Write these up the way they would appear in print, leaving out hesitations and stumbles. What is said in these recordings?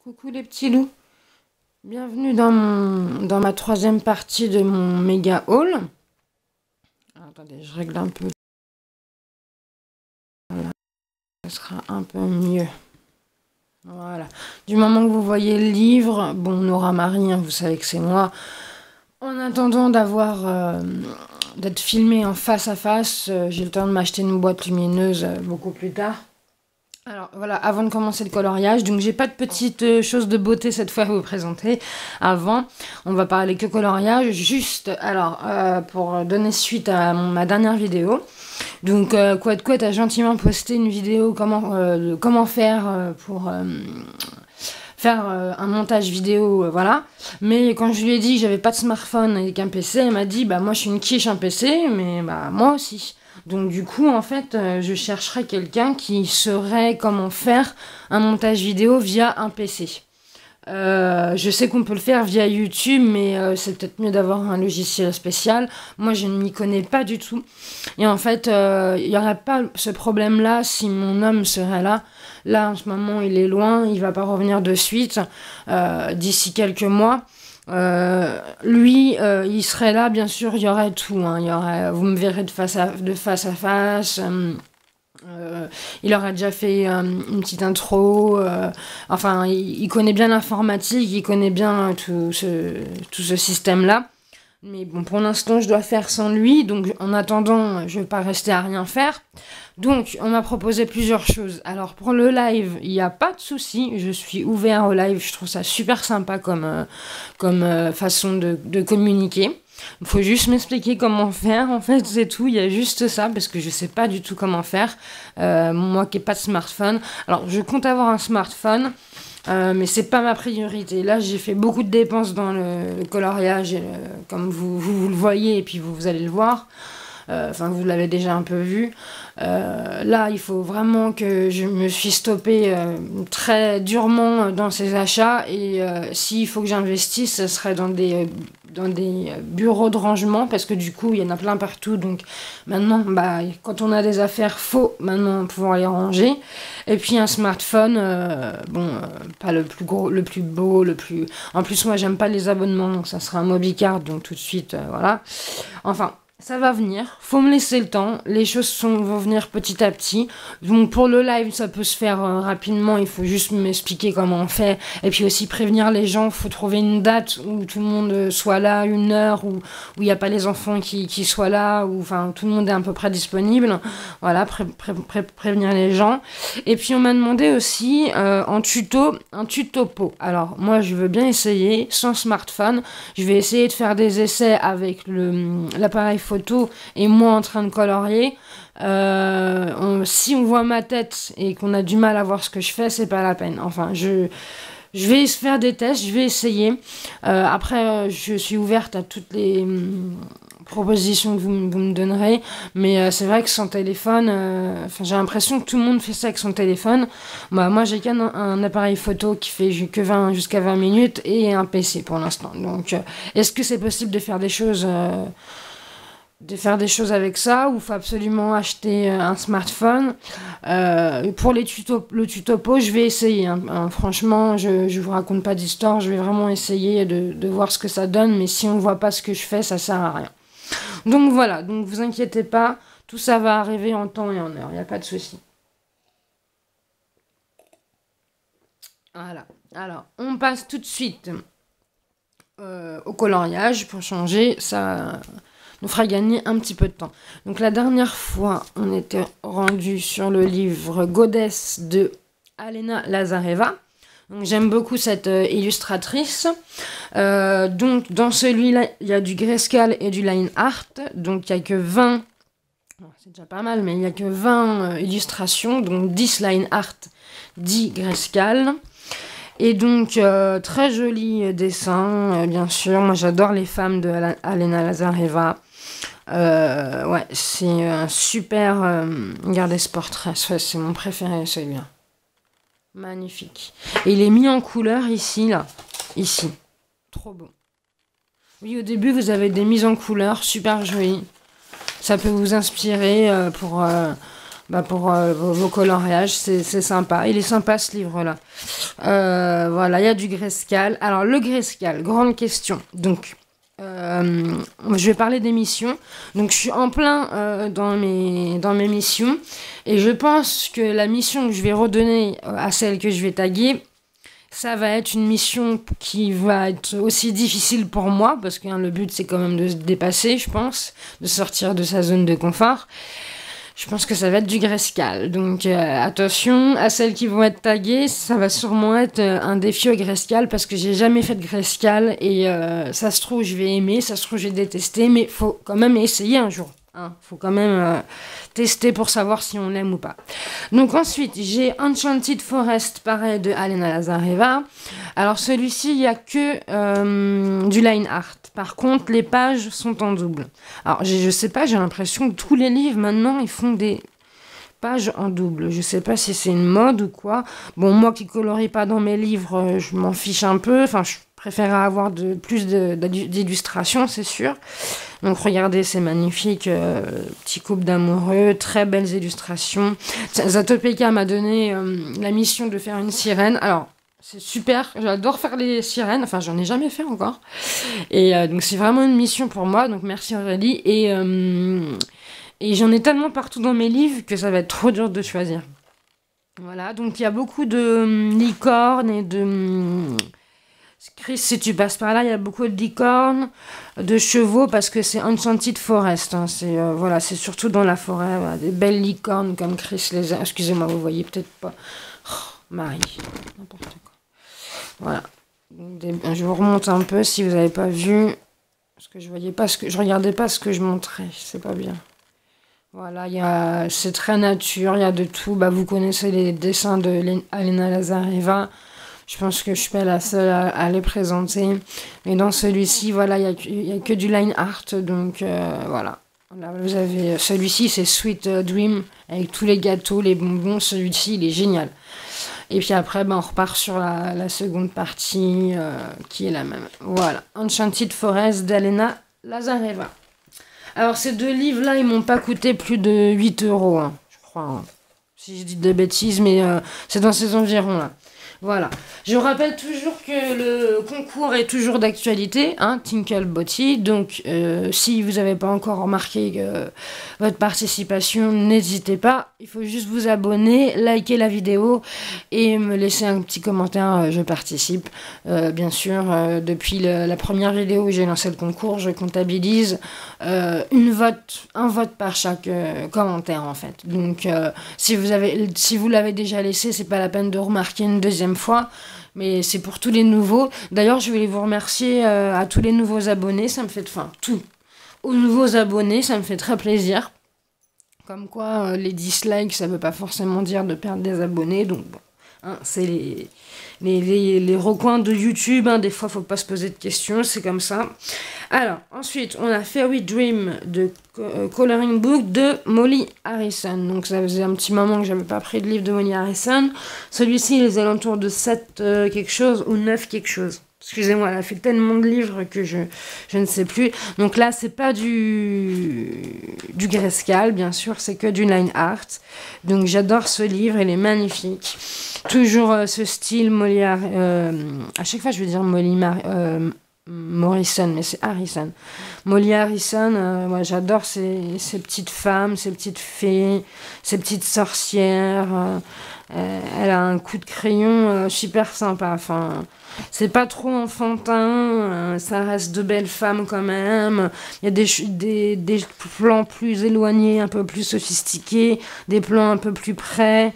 Coucou les petits loups, bienvenue dans ma troisième partie de mon méga haul. Alors, attendez, je règle un peu, voilà, ça sera un peu mieux. Voilà, du moment que vous voyez le livre, bon, Nora Marie, hein, vous savez que c'est moi. En attendant d'être filmé en face à face, j'ai le temps de m'acheter une boîte lumineuse beaucoup plus tard. Alors voilà, avant de commencer le coloriage, donc j'ai pas de petites choses de beauté cette fois à vous présenter. Avant, on va parler que coloriage, juste alors pour donner suite à ma dernière vidéo. Donc Quad a gentiment posté une vidéo comment faire pour faire un montage vidéo, voilà. Mais quand je lui ai dit que j'avais pas de smartphone et qu'un PC, elle m'a dit bah moi je suis une quiche un PC, mais bah moi aussi. Donc du coup, en fait, je chercherais quelqu'un qui saurait comment faire un montage vidéo via un PC. Je sais qu'on peut le faire via YouTube, mais c'est peut-être mieux d'avoir un logiciel spécial. Moi, je ne m'y connais pas du tout. Et en fait, il n'y aurait pas ce problème-là si mon homme serait là. Là, en ce moment, il est loin, il va pas revenir de suite d'ici quelques mois. Lui, il serait là, bien sûr, il y aurait tout. Hein. Vous me verrez de face à face. Il aurait déjà fait une petite intro. Enfin, il connaît bien l'informatique, il connaît bien tout ce système-là. Mais bon, pour l'instant, je dois faire sans lui. Donc, en attendant, je ne vais pas rester à rien faire. Donc, on m'a proposé plusieurs choses. Alors, pour le live, il n'y a pas de souci. Je suis ouvert au live. Je trouve ça super sympa comme façon de communiquer. Il faut juste m'expliquer comment faire. En fait, c'est tout. Il y a juste ça parce que je ne sais pas du tout comment faire. Moi qui n'ai pas de smartphone. Alors, je compte avoir un smartphone. Mais c'est pas ma priorité. Là, j'ai fait beaucoup de dépenses dans le coloriage, comme vous le voyez, et puis vous allez le voir. Enfin, vous l'avez déjà un peu vu. Là, il faut vraiment que je me suis stoppée très durement dans ces achats. Et s'il faut que j'investisse, ce serait dans des bureaux de rangement, parce que du coup, il y en a plein partout. Donc maintenant, bah, quand on a des affaires, faut maintenant pouvoir les ranger. Et puis un smartphone, pas le plus gros, le plus beau, le plus... En plus, moi, j'aime pas les abonnements, donc ça sera un Mobicard, donc tout de suite, voilà. Enfin... Ça va venir, faut me laisser le temps, les choses vont venir petit à petit. Donc pour le live, ça peut se faire rapidement, il faut juste m'expliquer comment on fait. Et puis aussi prévenir les gens, faut trouver une date où tout le monde soit là, une heure, où il n'y a pas les enfants qui soient là, où enfin, tout le monde est à peu près disponible. Voilà, prévenir les gens. Et puis on m'a demandé aussi un tuto pot. Alors moi je veux bien essayer, sans smartphone, je vais essayer de faire des essais avec l'appareil photo et moi en train de colorier. Si on voit ma tête et qu'on a du mal à voir ce que je fais, c'est pas la peine. Enfin, je vais faire des tests, je vais essayer. Après, je suis ouverte à toutes les propositions que vous me donnerez, mais c'est vrai que sans téléphone, j'ai l'impression que tout le monde fait ça avec son téléphone. Bah, moi, j'ai un appareil photo qui fait jusqu'à 20 minutes et un PC pour l'instant. Donc, est-ce que c'est possible de faire des choses avec ça, ou faut absolument acheter un smartphone. Pour le tuto pot, je vais essayer. Hein. Franchement, je vous raconte pas d'histoire, je vais vraiment essayer de voir ce que ça donne, mais si on voit pas ce que je fais, ça sert à rien. Donc voilà, donc vous inquiétez pas, tout ça va arriver en temps et en heure, il n'y a pas de souci. Voilà, alors on passe tout de suite au coloriage pour changer, ça nous fera gagner un petit peu de temps. Donc la dernière fois, on était rendu sur le livre Goddess de Alena Lazareva. Donc j'aime beaucoup cette illustratrice. Donc dans celui-là, il y a du grayscale et du line art. Donc il n'y a que 20... c'est déjà pas mal, mais il n'y a que 20 illustrations. Donc 10 line art, 10 grayscale. Et donc, très joli dessin, bien sûr. Moi, j'adore les femmes de Alena Lazareva. Ouais, c'est un super... regardez ce portrait, c'est mon préféré, celui-là. Magnifique. Et il est mis en couleur ici, là. Ici. Trop beau. Oui, au début, vous avez des mises en couleur super jolies. Ça peut vous inspirer pour vos coloriages, c'est sympa. Il est sympa ce livre-là. Voilà, il y a du Grayscale. Alors le Grayscale, grande question. Donc, je vais parler des missions. Donc je suis en plein dans mes missions. Et je pense que la mission que je vais redonner à celle que je vais taguer, ça va être une mission qui va être aussi difficile pour moi, parce que le but c'est quand même de se dépasser, je pense, de sortir de sa zone de confort. Je pense que ça va être du Grayscale. Donc attention à celles qui vont être taguées, ça va sûrement être un défi au Grayscale, parce que j'ai jamais fait de Grayscale, et ça se trouve je vais aimer, ça se trouve je vais détester, mais faut quand même essayer un jour. Faut quand même tester pour savoir si on l'aime ou pas. Donc ensuite, j'ai Enchanted Forest, pareil, de Alena Lazareva. Alors celui-ci, il n'y a que du line art. Par contre, les pages sont en double. Alors je sais pas, j'ai l'impression que tous les livres maintenant, ils font des pages en double. Je sais pas si c'est une mode ou quoi. Bon, moi qui colorie pas dans mes livres, je m'en fiche un peu. Enfin, je préfère avoir plus d'illustrations, c'est sûr. Donc regardez, c'est magnifique, petit couple d'amoureux, très belles illustrations. Zatopeka m'a donné la mission de faire une sirène. Alors, c'est super, j'adore faire les sirènes, enfin j'en ai jamais fait encore. Et donc c'est vraiment une mission pour moi, donc merci Aurélie. Et j'en ai tellement partout dans mes livres que ça va être trop dur de choisir. Voilà, donc il y a beaucoup de licornes et de... Chris, si tu passes par là, il y a beaucoup de licornes, de chevaux, parce que c'est Enchanted Forest. C'est voilà, c'est surtout dans la forêt, voilà, des belles licornes comme Chris les a. Excusez-moi, vous voyez peut-être pas. Oh, Marie, n'importe quoi. Voilà. Je vous remonte un peu si vous n'avez pas vu, parce que je regardais pas ce que je montrais. C'est pas bien. Voilà, c'est très nature, il y a de tout. Bah, vous connaissez les dessins de Alena Lazareva. Je pense que je suis pas la seule à les présenter. Mais dans celui-ci, voilà, il y a que du line art. Donc, voilà. Là, vous avez celui-ci, c'est Sweet Dream, avec tous les gâteaux, les bonbons. Celui-ci, il est génial. Et puis après, on repart sur la seconde partie, qui est la même. Voilà. Enchanted Forest d'Alena Lazareva. Alors, ces deux livres-là, ils m'ont pas coûté plus de 8 €, je crois. Si je dis des bêtises, mais c'est dans ces environs-là. Voilà. Je rappelle toujours que le concours est toujours d'actualité, Tinkle Botty. Donc, si vous n'avez pas encore remarqué votre participation, n'hésitez pas. Il faut juste vous abonner, liker la vidéo et me laisser un petit commentaire. Je participe. Bien sûr, depuis la première vidéo où j'ai lancé le concours, je comptabilise un vote par chaque commentaire, en fait. Donc, si vous l'avez déjà laissé, c'est pas la peine de remarquer une deuxième fois, mais c'est pour tous les nouveaux. D'ailleurs, je voulais vous remercier à tous les nouveaux abonnés, ça me fait aux nouveaux abonnés, ça me fait très plaisir. Comme quoi, les dislikes, ça veut pas forcément dire de perdre des abonnés, donc bon, c'est les recoins de YouTube, des fois faut pas se poser de questions, c'est comme ça. Alors, ensuite, on a Fairy Dream de Coloring Book de Molly Harrison. Donc ça faisait un petit moment que j'avais pas pris de livre de Molly Harrison. Celui-ci, il est aux alentours de 7 quelque chose ou 9 quelque chose. Excusez-moi, elle a fait tellement de livres que je ne sais plus. Donc là, c'est pas du Grayscale, bien sûr, c'est que du line art. Donc j'adore ce livre, il est magnifique. Toujours ce style Molly à chaque fois, je vais dire Molly Morrison, mais c'est Harrison. Molly Harrison, moi j'adore ces petites femmes, ces petites fées, ces petites sorcières. Elle a un coup de crayon super sympa. Enfin, c'est pas trop enfantin, ça reste de belles femmes quand même. Il y a des plans plus éloignés, un peu plus sophistiqués, des plans un peu plus près.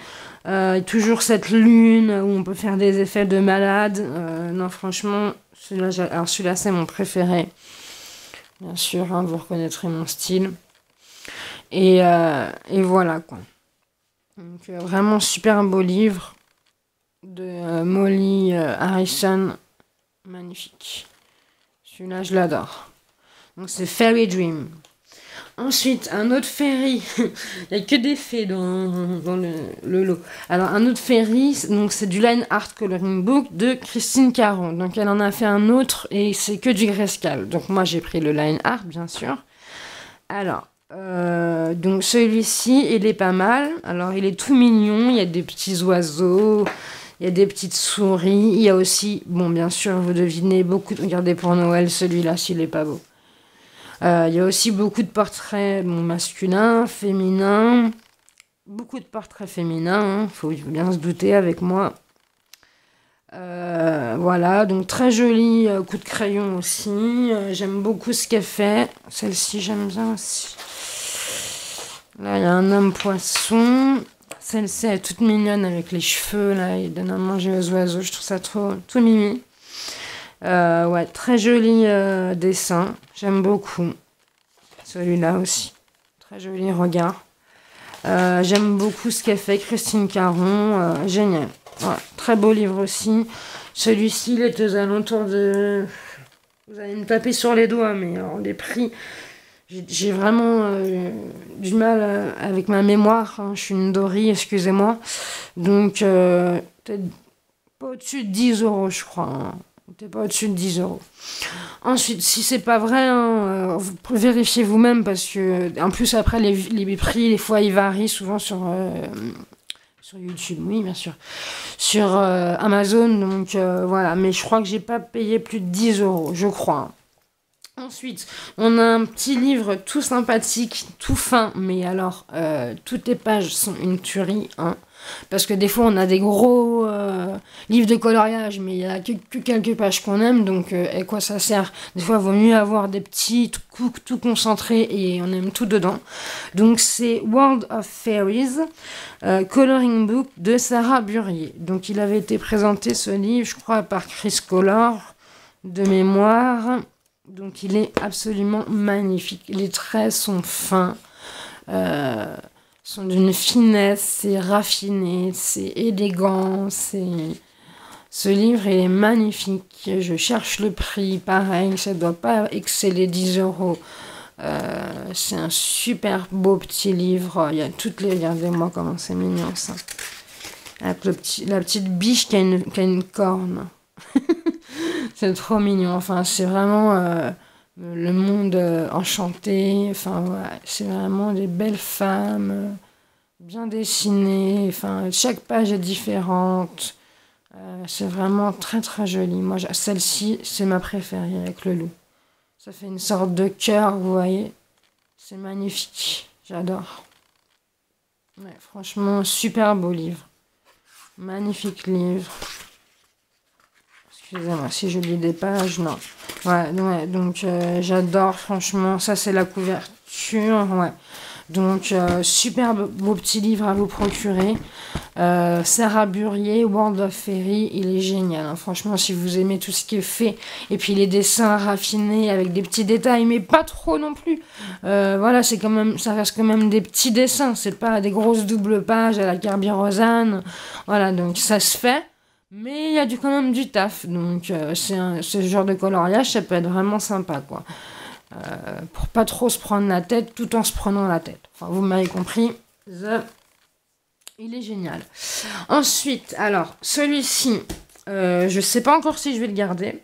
Toujours cette lune où on peut faire des effets de malade. Non, franchement, celui-là, c'est mon préféré. Bien sûr, vous reconnaîtrez mon style. Et voilà, quoi. Donc, vraiment super beau livre de Molly Harrison. Magnifique. Celui-là, je l'adore. Donc, c'est Fairy Dream. Ensuite, un autre fairy. Il n'y a que des fées dans le lot. Alors, un autre fairy, donc c'est du Line Art Coloring Book de Christine Caron. Donc, elle en a fait un autre et c'est que du Grayscale. Donc, moi, j'ai pris le Line Art, bien sûr. Alors, Donc celui-ci, il est pas mal. Alors il est tout mignon, il y a des petits oiseaux, il y a des petites souris. Il y a aussi, bon bien sûr, vous devinez, beaucoup de... Regardez pour Noël, celui-là, s'il est pas beau. Il y a aussi beaucoup de portraits masculins, féminins. Beaucoup de portraits féminins, faut bien se douter avec moi. Voilà, donc très joli coup de crayon aussi. J'aime beaucoup ce qu'elle fait. Celle-ci, j'aime bien aussi. Là, il y a un homme poisson. Celle-ci, elle est toute mignonne avec les cheveux. Là, il donne à manger aux oiseaux. Je trouve ça trop mimi. Ouais, très joli dessin. J'aime beaucoup. Celui-là aussi. Très joli regard. J'aime beaucoup ce qu'elle fait, Christine Caron. Génial. Ouais, très beau livre aussi. Celui-ci, il est aux alentours de... Vous allez me taper sur les doigts, mais alors, les prix... J'ai vraiment du mal avec ma mémoire. Hein. Je suis une Dory, excusez-moi. Donc, peut-être pas au-dessus de 10 euros, je crois. Hein. Peut-être pas au-dessus de 10 euros. Ensuite, si c'est pas vrai, hein, vous vérifiez vous-même parce que, en plus, après, les prix, des fois, ils varient souvent sur YouTube, oui, bien sûr. Sur Amazon, donc voilà. Mais je crois que j'ai pas payé plus de 10 euros, je crois. Ensuite, on a un petit livre tout sympathique, tout fin, mais alors, toutes les pages sont une tuerie, hein. Parce que des fois, on a des gros livres de coloriage, mais il y a que quelques pages qu'on aime, donc à quoi ça sert? Des fois, il vaut mieux avoir des petits coups tout concentrés et on aime tout dedans. Donc, c'est World of Fairies, Coloring Book de Sarah Burrier. Donc, il avait été présenté, ce livre, je crois, par Chris Color, de mémoire. Donc, il est absolument magnifique. Les traits sont fins. Sont d'une finesse, c'est raffiné, c'est élégant, ce livre il est magnifique. Je cherche le prix, pareil, ça ne doit pas exceller 10 euros. C'est un super beau petit livre. Il y a toutes les... Regardez-moi comment c'est mignon ça. Avec la petite biche qui a une corne. C'est trop mignon. Enfin, c'est vraiment le monde enchanté. Enfin, ouais, c'est vraiment des belles femmes, bien dessinées. Enfin, chaque page est différente. C'est vraiment très très joli. Moi, celle-ci, c'est ma préférée avec le loup. Ça fait une sorte de cœur, vous voyez. C'est magnifique. J'adore. Ouais, franchement, super beau livre. Magnifique livre. Excusez-moi, si je lis des pages, non. Ouais, donc j'adore, franchement. Ça, c'est la couverture, ouais. Donc, super beau petit livre à vous procurer. Sarah Burrier, World of Fairy, il est génial. Hein. Franchement, si vous aimez tout ce qui est fait, et puis les dessins raffinés avec des petits détails, mais pas trop non plus. Voilà, c'est quand même, ça reste quand même des petits dessins. C'est pas des grosses doubles pages à la Kirby Rosanne. Voilà, donc ça se fait. Mais il y a quand même du taf, donc ce genre de coloriage, ça peut être vraiment sympa, quoi. Pour pas trop se prendre la tête, tout en se prenant la tête. Enfin, vous m'avez compris, il est génial. Ensuite, alors, celui-ci, je sais pas encore si je vais le garder.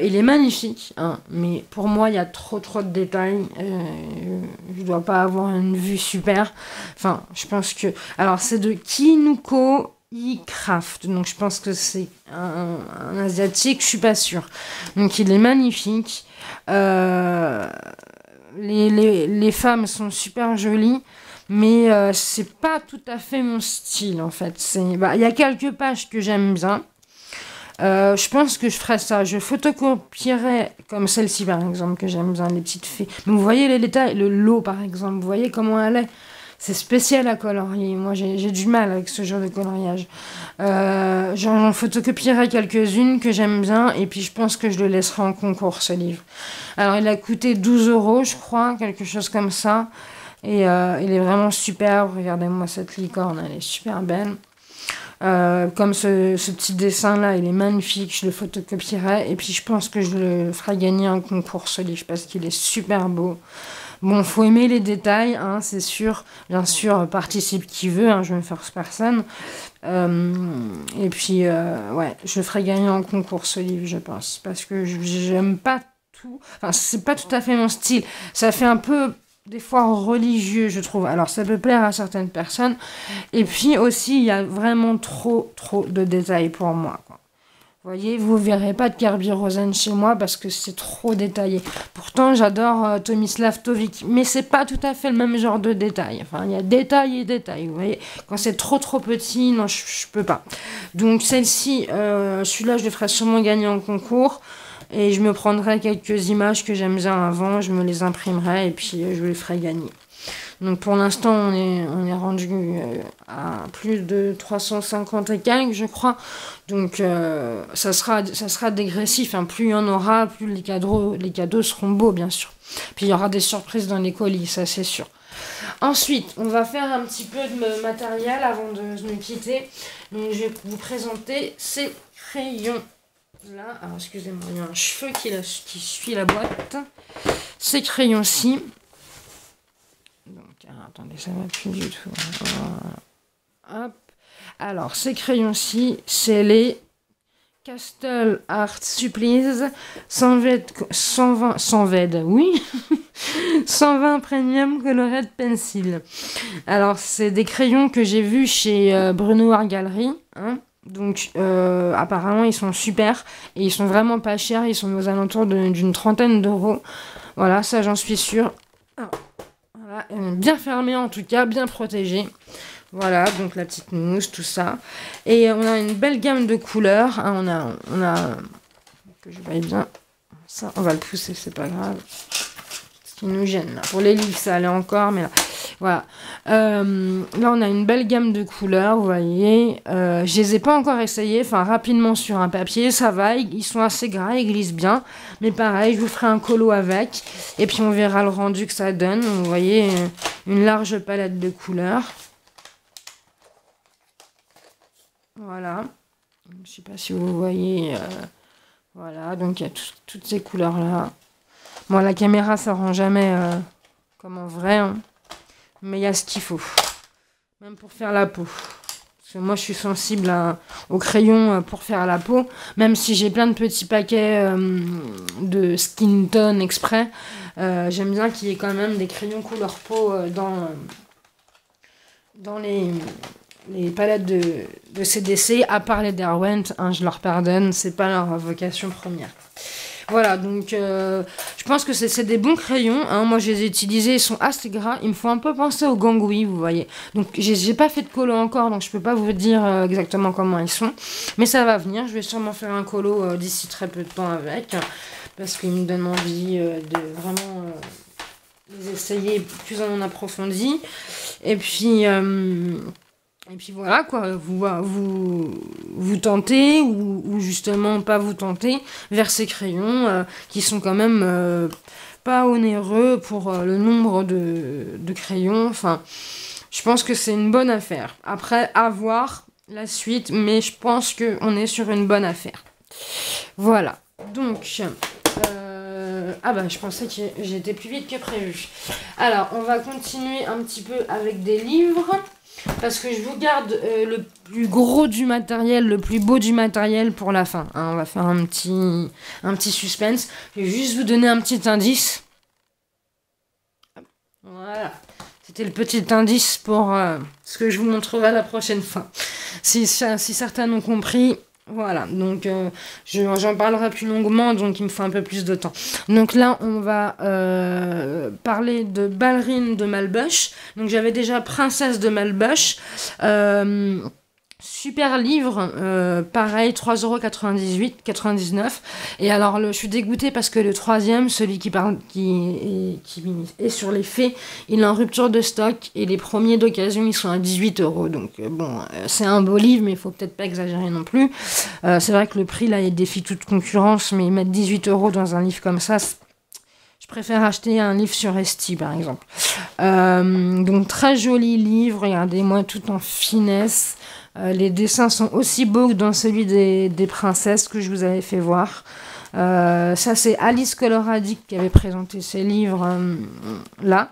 Il est magnifique, hein, mais pour moi, il y a trop de détails. Je dois pas avoir une vue super. Enfin, je pense que... Alors, c'est de Kinuko Craft, donc je pense que c'est un asiatique, je suis pas sûre. Donc il est magnifique. Les femmes sont super jolies, mais c'est pas tout à fait mon style en fait. Il y a quelques pages que j'aime bien. Je pense que je ferais ça. Je photocopierais comme celle-ci par exemple que j'aime bien, les petites fées. Mais vous voyez les détails, le lot par exemple, vous voyez comment elle est. C'est spécial à colorier. Moi, j'ai du mal avec ce genre de coloriage. J'en photocopierai quelques-unes que j'aime bien. Et puis, je pense que je le laisserai en concours, ce livre. Alors, il a coûté 12 euros, je crois. Quelque chose comme ça. Et il est vraiment superbe. Regardez-moi cette licorne. Elle est super belle. Comme ce petit dessin-là, il est magnifique. Je le photocopierai. Et puis, je pense que je le ferai gagner un concours, ce livre. Parce qu'il est super beau. Bon, faut aimer les détails, hein, c'est sûr. Bien sûr, participe qui veut, hein, je ne force personne. Et puis, ouais, je ferai gagner en concours ce livre, je pense. Parce que j'aime pas tout. Enfin, c'est pas tout à fait mon style. Ça fait un peu des fois religieux, je trouve. Alors, ça peut plaire à certaines personnes. Et puis aussi, il y a vraiment trop de détails pour moi, quoi. Vous voyez, vous verrez pas de Kerby Rosen chez moi parce que c'est trop détaillé. Pourtant, j'adore Tomislav Tovic, mais c'est pas tout à fait le même genre de détail. Enfin, il y a détail et détail, vous voyez. Quand c'est trop petit, non, je peux pas. Donc celle-ci, celui-là, je le ferai sûrement gagner en concours. Et je me prendrai quelques images que j'aime bien avant, je me les imprimerai et puis je les ferai gagner. Donc pour l'instant, on est rendu à plus de 350 et quelques, je crois. Donc ça sera dégressif, hein. Plus il y en aura, plus les cadeaux seront beaux, bien sûr. Puis il y aura des surprises dans les colis, ça c'est sûr. Ensuite, on va faire un petit peu de matériel avant de nous quitter. Donc je vais vous présenter ces crayons. Là, alors excusez-moi, il y a un cheveu qui suit la boîte. Ces crayons-ci. Donc, alors, attendez, ça va plus du tout. Voilà. Hop. Alors, ces crayons-ci, c'est les Castle Art Supplies 120, oui, 120 Premium Colored Pencil. Alors, c'est des crayons que j'ai vus chez Bruno Art Gallery, hein. Donc apparemment ils sont super et ils sont vraiment pas chers, ils sont aux alentours d'une trentaine d'euros. Voilà, ça j'en suis sûre. Voilà, bien fermé en tout cas, bien protégé. Voilà, donc la petite mousse, tout ça. Et on a une belle gamme de couleurs, hein. On a que je voyais bien. Ça, on va le pousser, c'est pas grave. Ce qui nous gêne là. Pour les livres, ça allait encore, mais là. Voilà. Là, on a une belle gamme de couleurs, vous voyez. Je les ai pas encore essayés. Enfin, rapidement sur un papier, ça va. Ils sont assez gras, ils glissent bien. Mais pareil, je vous ferai un colo avec. Et puis, on verra le rendu que ça donne. Vous voyez, une large palette de couleurs. Voilà. Je sais pas si vous voyez. Voilà, donc il y a toutes ces couleurs-là. Bon, la caméra, ça rend jamais comme en vrai, hein. Mais il y a ce qu'il faut. Même pour faire la peau. Parce que moi, je suis sensible au crayon pour faire la peau. Même si j'ai plein de petits paquets de skin tone exprès. J'aime bien qu'il y ait quand même des crayons couleur peau dans les palettes de CDC. À part les Derwent, hein, je leur pardonne. C'est pas leur vocation première. Voilà, donc je pense que c'est des bons crayons, hein. Moi, je les ai utilisés, ils sont assez gras. Il me faut un peu penser aux gangouis, vous voyez. Donc, j'ai pas fait de colo encore, donc je peux pas vous dire exactement comment ils sont. Mais ça va venir, je vais sûrement faire un colo d'ici très peu de temps avec. Parce qu'il me donne envie de vraiment les essayer plus en approfondi. Et puis voilà, quoi, vous tentez ou justement pas vous tentez vers ces crayons qui sont quand même pas onéreux pour le nombre de crayons. Enfin, je pense que c'est une bonne affaire. Après, à voir la suite, mais je pense qu'on est sur une bonne affaire. Voilà, donc... ah bah je pensais que j'étais plus vite que prévu. Alors, on va continuer un petit peu avec des livres. Parce que je vous garde le plus gros du matériel, le plus beau du matériel pour la fin, hein. On va faire un petit suspense. Je vais juste vous donner un petit indice. Voilà. C'était le petit indice pour ce que je vous montrerai la prochaine fois. Si certains ont compris... Voilà, donc j'en parlerai plus longuement, donc il me faut un peu plus de temps. Donc là, on va parler de Ballerine de Malbush. Donc j'avais déjà Princesse de Malbush. Super livre, pareil, 3,99 €. Et alors, je suis dégoûtée parce que le troisième, celui qui est sur les fées, il est en rupture de stock. Et les premiers d'occasion, ils sont à 18 €. Donc, bon, c'est un beau livre, mais il faut peut-être pas exagérer non plus. C'est vrai que le prix, là, il défie toute concurrence, mais mettre 18 € dans un livre comme ça, je préfère acheter un livre sur Esti, par exemple. Donc, très joli livre, regardez-moi, tout en finesse. Les dessins sont aussi beaux que dans celui des princesses que je vous avais fait voir. Ça, c'est Alice Coloradic qui avait présenté ces livres là.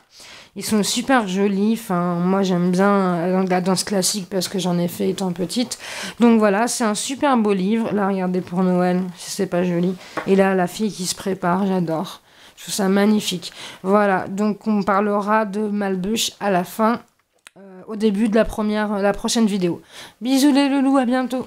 Ils sont super jolis. Enfin, moi, j'aime bien la danse classique parce que j'en ai fait étant petite. Donc voilà, c'est un super beau livre. Là, regardez pour Noël, si c'est pas joli. Et là, la fille qui se prépare, j'adore. Je trouve ça magnifique. Voilà, donc on parlera de Malbuche à la fin, au début de la prochaine vidéo. Bisous les loulous, à bientôt.